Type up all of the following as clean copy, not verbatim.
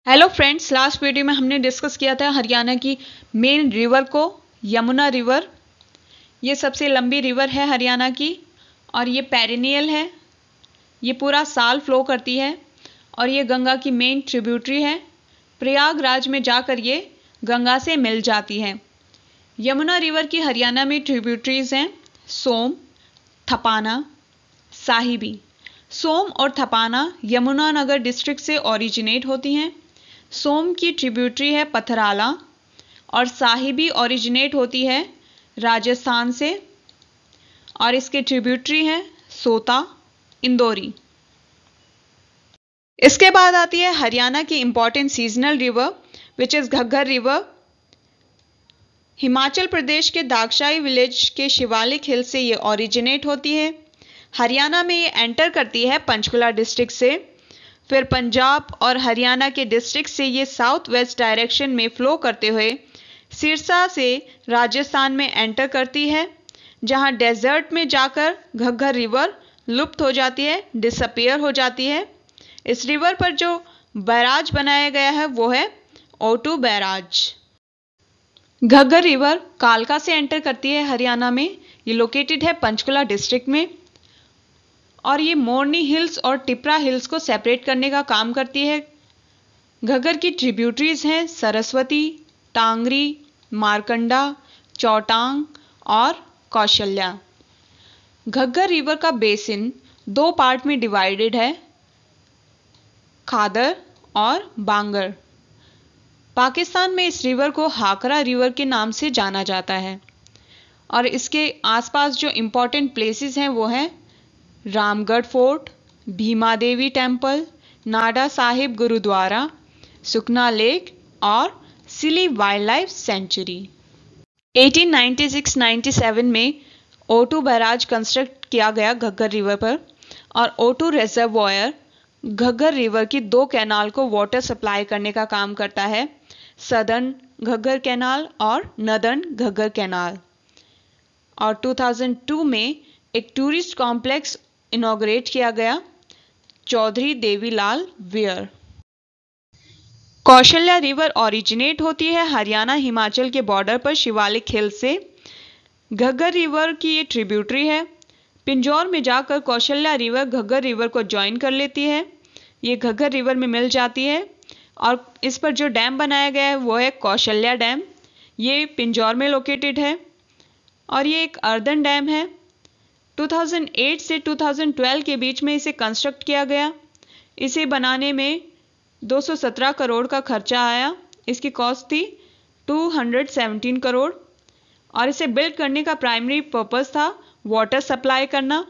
Hello friends, last video में हमने discuss किया था हरियाणा की मेन रिवर को, यमुना रिवर। ये सबसे लंबी रिवर है हरियाणा की और ये पेरिनियल है। ये पूरा साल फ्लो करती है और ये गंगा की मेन ट्रिब्यूटरी है। प्रयागराज में जाकर ये गंगा से मिल जाती है। यमुना रिवर की हरियाणा में ट्रिब्यूटरीज हैं सोम, थपाना, साहिबी। सोम और थपाना यमुनानगर डिस्ट्रिक्ट से ओरिजिनेट होती हैं। सोम की ट्रिब्यूटरी है पथराला और साहिबी ओरिजिनेट होती है राजस्थान से और इसके ट्रिब्यूटरी है सोता, इंदौरी। इसके बाद आती है हरियाणा की important seasonal river which is Ghaggar river. Himachal Pradesh के दाक्षाई विलेज के शिवालिक हिल से ये ओरिजिनेट होती है। हरियाणा में ये एंटर करती है पंचकुला डिस्ट्रिक्ट से। फिर पंजाब और हरियाणा के डिस्ट्रिक्ट से ये साउथ वेस्ट डायरेक्शन में फ्लो करते हुए सिरसा से राजस्थान में एंटर करती है, जहां डेजर्ट में जाकर घग्गर रिवर लुप्त हो जाती है, डिसअपियर हो जाती है। इस रिवर पर जो बैराज बनाया गया है वो है O2 बैराज। घग्गर रिवर कालका से एंटर करती है हरियाणा में। ये लोकेटेड है पंचकुला डिस्ट्रिक्ट में और ये मोरनी हिल्स और टिपरा हिल्स को सेपरेट करने का काम करती है। घग्गर की ट्रिब्यूटरीज हैं सरस्वती, टांगरी, मारकंडा, चौटांग और कौशल्या। घग्गर रिवर का बेसिन दो पार्ट में डिवाइडेड है, खादर और बांगर। पाकिस्तान में इस रिवर को हाकरा रिवर के नाम से जाना जाता है और इसके आसपास जो इंपॉर्टेंट प्लेसेस हैं वो हैं रामगढ़ फोर्ट, भीमा देवी टेम्पल, नाडा साहिब गुरुद्वारा, सुखना लेक और सिली वाइल्ड लाइफ सेंचुरी। 1896-97 में O2 बैराज कंस्ट्रक्ट किया गया घग्गर रिवर पर और O2 रिजर्वॉयर घग्गर रिवर की दो कैनाल को वाटर सप्लाई करने का काम करता है, सदर्न घग्गर कैनाल और नदर्न घग्गर कैनाल। और 2002 में एक टूरिस्ट कॉम्प्लेक्स इनॉग्रेट किया गया, Chaudhary Devilal where. Kaushalya river originate होती है हरियाणा हिमाचल के बॉर्डर पर शिवालिक हिल से। घग्गर रिवर की ये ट्रिब्यूटरी है। पिंजौर में जाकर कौशल्या रिवर घग्गर रिवर को ज्वाइन कर लेती है। ये घग्गर रिवर में मिल जाती है और इस पर जो डैम बनाया गया है वो है कौशल्या डैम। ये पिंजौर में लोकेटेड है और ये एक अर्दन डैम है। 2008 से 2012 के बीच में इसे कंस्ट्रक्ट किया गया। इसे बनाने में 217 करोड़ का खर्चा आया। इसकी कॉस्ट थी 217 करोड़ और इसे बिल्ड करने का प्राइमरी पर्पस था वाटर सप्लाई करना।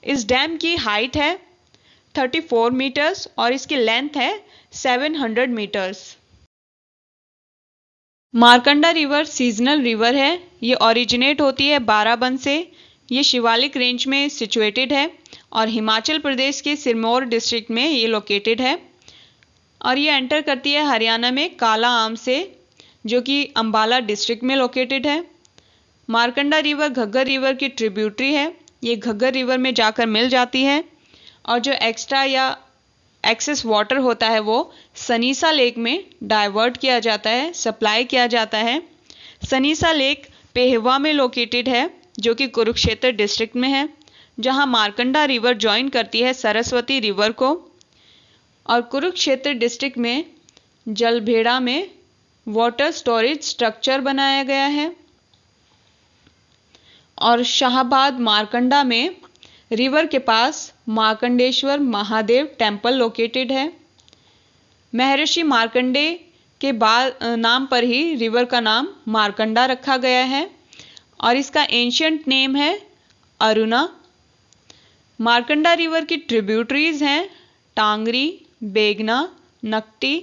इस डैम की हाइट है 34 मीटर्स और इसकी लेंथ है 700 metres. Markanda river seasonal river है। ये ओरिजिनेट होती है बाराबंद से। ये शिवालिक रेंज में सिचुएटेड है और हिमाचल प्रदेश के सिरमौर डिस्ट्रिक्ट में ये लोकेटेड है और ये एंटर करती है हरियाणा में काला आम से, जो कि अंबाला डिस्ट्रिक्ट में लोकेटेड है। मारकंडा रिवर घग्गर रिवर की ट्रिब्यूटरी है। ये घग्गर रिवर में जाकर मिल जाती है और जो एक्स्ट्रा या एक्सेस वाटर होता है वो सनीसा लेक में डाइवर्ट किया जाता है, सप्लाई किया जाता है। सनीसा लेक पेहवा में लोकेटेड है, जो कि कुरुक्षेत्र डिस्ट्रिक्ट में है, जहां मारकंडा रिवर ज्वाइन करती है सरस्वती रिवर को। और कुरुक्षेत्र डिस्ट्रिक्ट में जलभेड़ा में वाटर स्टोरेज स्ट्रक्चर बनाया गया है और शाहबाद मारकंडा में रिवर के पास मार्कंडेश्वर महादेव टेम्पल लोकेटेड है। महर्षि मार्कंडे के बाद नाम पर ही रिवर का नाम मारकंडा रखा गया है और इसका एंशिएंट नेम है अरुणा। मारकंडा रिवर की ट्रिब्यूटरीज हैं टांगरी, बेगना, नकटी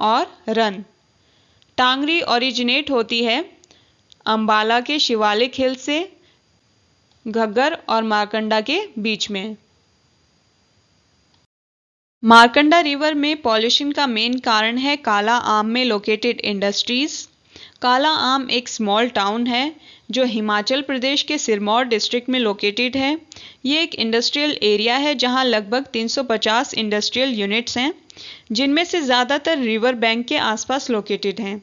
और रन। टांगरी ओरिजिनेट होती है अंबाला के शिवालिक हिल से, घग्गर और मारकंडा के बीच में। मारकंडा रिवर में पॉल्यूशन का मेन कारण है काला आम में लोकेटेड इंडस्ट्रीज। काला आम एक स्मॉल टाउन है जो हिमाचल प्रदेश के सिरमौर डिस्ट्रिक्ट में लोकेटेड है। ये एक इंडस्ट्रियल एरिया है जहां लगभग 350 इंडस्ट्रियल यूनिट्स हैं जिनमें से ज़्यादातर रिवर बैंक के आसपास लोकेटेड हैं।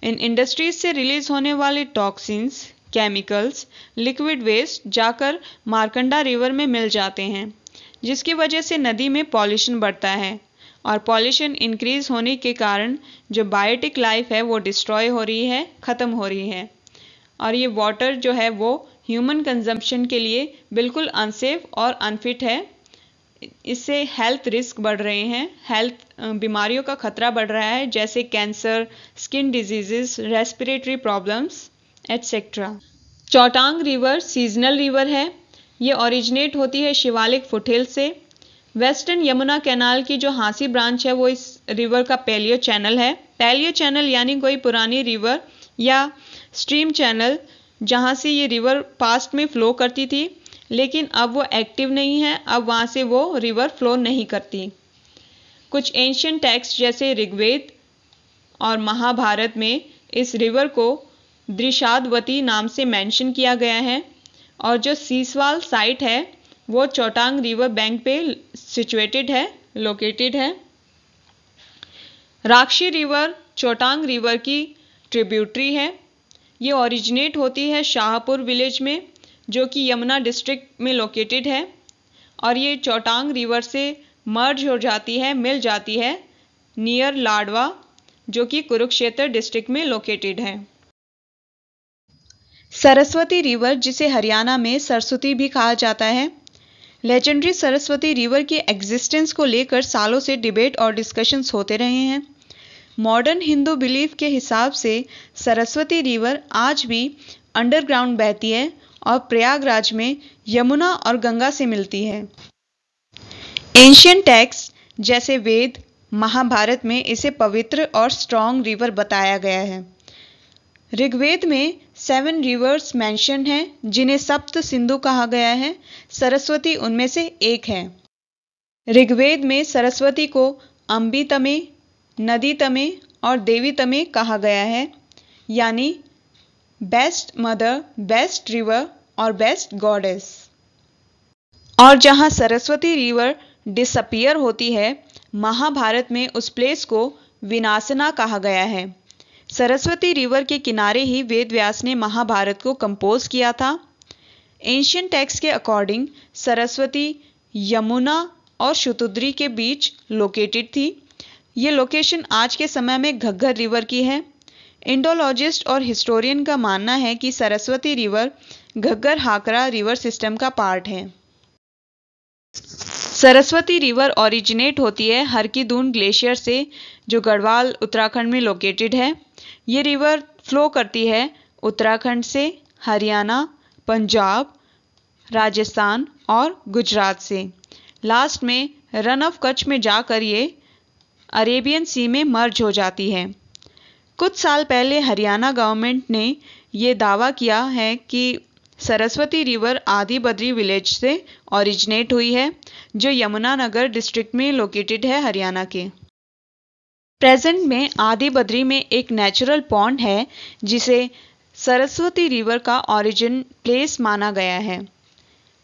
इन इंडस्ट्रीज से रिलीज होने वाले टॉक्सिन्स, केमिकल्स, लिक्विड वेस्ट जाकर मार्कंडा रिवर में मिल जाते हैं, जिसकी वजह से नदी में पॉल्यूशन बढ़ता है और पॉल्यूशन इंक्रीज होने के कारण जो बायोटिक लाइफ है वो डिस्ट्रॉय हो रही है, ख़त्म हो रही है। और ये वाटर जो है वो ह्यूमन कंजम्पशन के लिए बिल्कुल अनसेफ और अनफिट है। इससे हेल्थ रिस्क बढ़ रहे हैं, हेल्थ बीमारियों का खतरा बढ़ रहा है, जैसे cancer, skin diseases, respiratory problems etcetera. Chautang river seasonal river है। ये ओरिजिनेट होती है शिवालिक फुटहिल से। वेस्टर्न यमुना कैनाल की जो हांसी ब्रांच है वो इस रिवर का पैलियो चैनल है। पैलियो चैनल यानी कोई पुरानी रिवर या स्ट्रीम चैनल जहाँ से ये रिवर पास्ट में फ्लो करती थी, लेकिन अब वो एक्टिव नहीं है, अब वहाँ से वो रिवर फ्लो नहीं करती। कुछ एंशियंट टेक्स्ट जैसे ऋग्वेद और महाभारत में इस रिवर को द्रिशादवती नाम से मेंशन किया गया है और जो सीसवाल साइट है वो चौटांग रिवर बैंक पे सिचुएटेड है, लोकेटेड है। राक्षी रिवर चौटांग रिवर की ट्रिब्यूटरी है। ये ओरिजिनेट होती है शाहपुर विलेज में, जो कि यमुना डिस्ट्रिक्ट में लोकेटेड है, और ये चौटांग रिवर से मर्ज हो जाती है, मिल जाती है नियर लाडवा, जो कि कुरुक्षेत्र डिस्ट्रिक्ट में लोकेटेड है। सरस्वती रिवर, जिसे हरियाणा में सरस्वती भी कहा जाता है, लेजेंडरी सरस्वती रिवर की एग्जिस्टेंस को लेकर सालों से डिबेट और डिस्कशंस होते रहे हैं। मॉडर्न हिंदू बिलीफ के हिसाब से सरस्वती रिवर आज भी अंडरग्राउंड बहती है और प्रयागराज में यमुना और गंगा से मिलती है। एंशियंट टेक्स्ट जैसे वेद, महाभारत में इसे पवित्र और स्ट्रॉन्ग रिवर बताया गया है। ऋग्वेद में 7 रिवर्स मेंशन हैं, जिन्हें सप्त सिंधु कहा गया है। सरस्वती उनमें से एक है। ऋग्वेद में सरस्वती को अम्बी तमे, नदी तमे और देवी तमे कहा गया है, यानी बेस्ट मदर, बेस्ट रिवर और बेस्ट गॉडेस। और जहां सरस्वती रिवर डिसअपियर होती है, महाभारत में उस प्लेस को विनाशना कहा गया है। सरस्वती रिवर के किनारे ही वेद व्यास ने महाभारत को कंपोज किया था। एंशियंट टेक्स्ट के अकॉर्डिंग सरस्वती यमुना और शतुद्री के बीच लोकेटेड थी। ये लोकेशन आज के समय में घग्गर रिवर की है। इंडोलॉजिस्ट और हिस्टोरियन का मानना है कि Saraswati river Ghaggar हाकरा river system का पार्ट है। सरस्वती रिवर ओरिजिनेट होती है हरकी-दून ग्लेशियर से, जो गढ़वाल उत्तराखंड में लोकेटेड है। ये रिवर फ्लो करती है उत्तराखंड से, हरियाणा, पंजाब, राजस्थान और गुजरात से। लास्ट में रन ऑफ कच्छ में जाकर ये अरेबियन सी में मर्ज हो जाती है। कुछ साल पहले हरियाणा गवर्नमेंट ने ये दावा किया है कि सरस्वती रिवर आदि बद्री विलेज से ओरिजिनेट हुई है, जो यमुनानगर डिस्ट्रिक्ट में लोकेटेड है हरियाणा के। प्रेजेंट में आदि बद्री में एक नेचुरल पॉन्ड है, जिसे सरस्वती रिवर का ओरिजिन प्लेस माना गया है।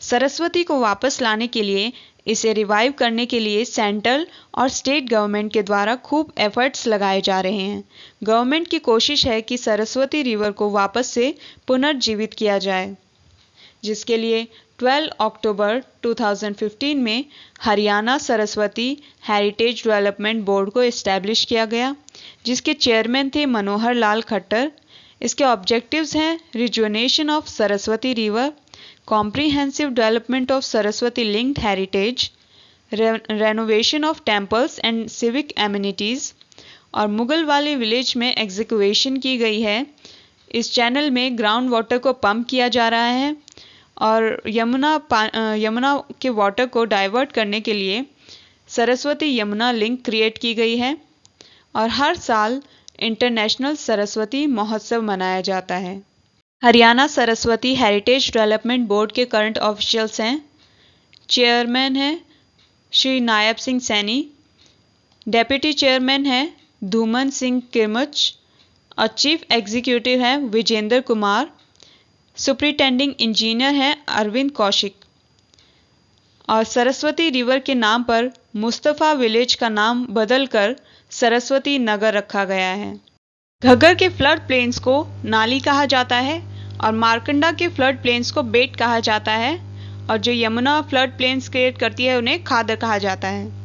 सरस्वती को वापस लाने के लिए, इसे रिवाइव करने के लिए सेंट्रल और स्टेट गवर्नमेंट के द्वारा खूब एफर्ट्स लगाए जा रहे हैं। गवर्नमेंट की कोशिश है कि सरस्वती रिवर को वापस से पुनर्जीवित किया जाए, जिसके लिए 12 अक्टूबर 2015 में Haryana Saraswati heritage development board को इस्टेब्लिश किया गया, जिसके चेयरमैन थे मनोहर लाल खट्टर। इसके ऑब्जेक्टिव्स हैं rejuvenation of Saraswati river, comprehensive development of Saraswati linked heritage, renovation of temples and civic amenities, और मुगल वाले विलेज में एग्जीक्यूशन की गई है। इस चैनल में ग्राउंड वाटर को पंप किया जा रहा है और यमुना के वाटर को डाइवर्ट करने के लिए सरस्वती यमुना लिंक क्रिएट की गई है और हर साल इंटरनेशनल सरस्वती महोत्सव मनाया जाता है। Haryana Saraswati heritage development board के करंट ऑफिशियल्स हैं, चेयरमैन हैं श्री नायब सिंह सैनी, डेप्यूटी चेयरमैन हैं धूमन सिंह किरमच और चीफ एग्जीक्यूटिव हैं विजेंद्र कुमार, सुपरिटेंडिंग इंजीनियर हैं अरविंद कौशिक। और सरस्वती रिवर के नाम पर मुस्तफ़ा विलेज का नाम बदलकर सरस्वती नगर रखा गया है। घग्गर के फ्लड प्लेन्स को नाली कहा जाता है और मारकंडा के फ्लड प्लेन्स को बेट कहा जाता है और जो यमुना फ्लड प्लेन्स क्रिएट करती है उन्हें खादर कहा जाता है।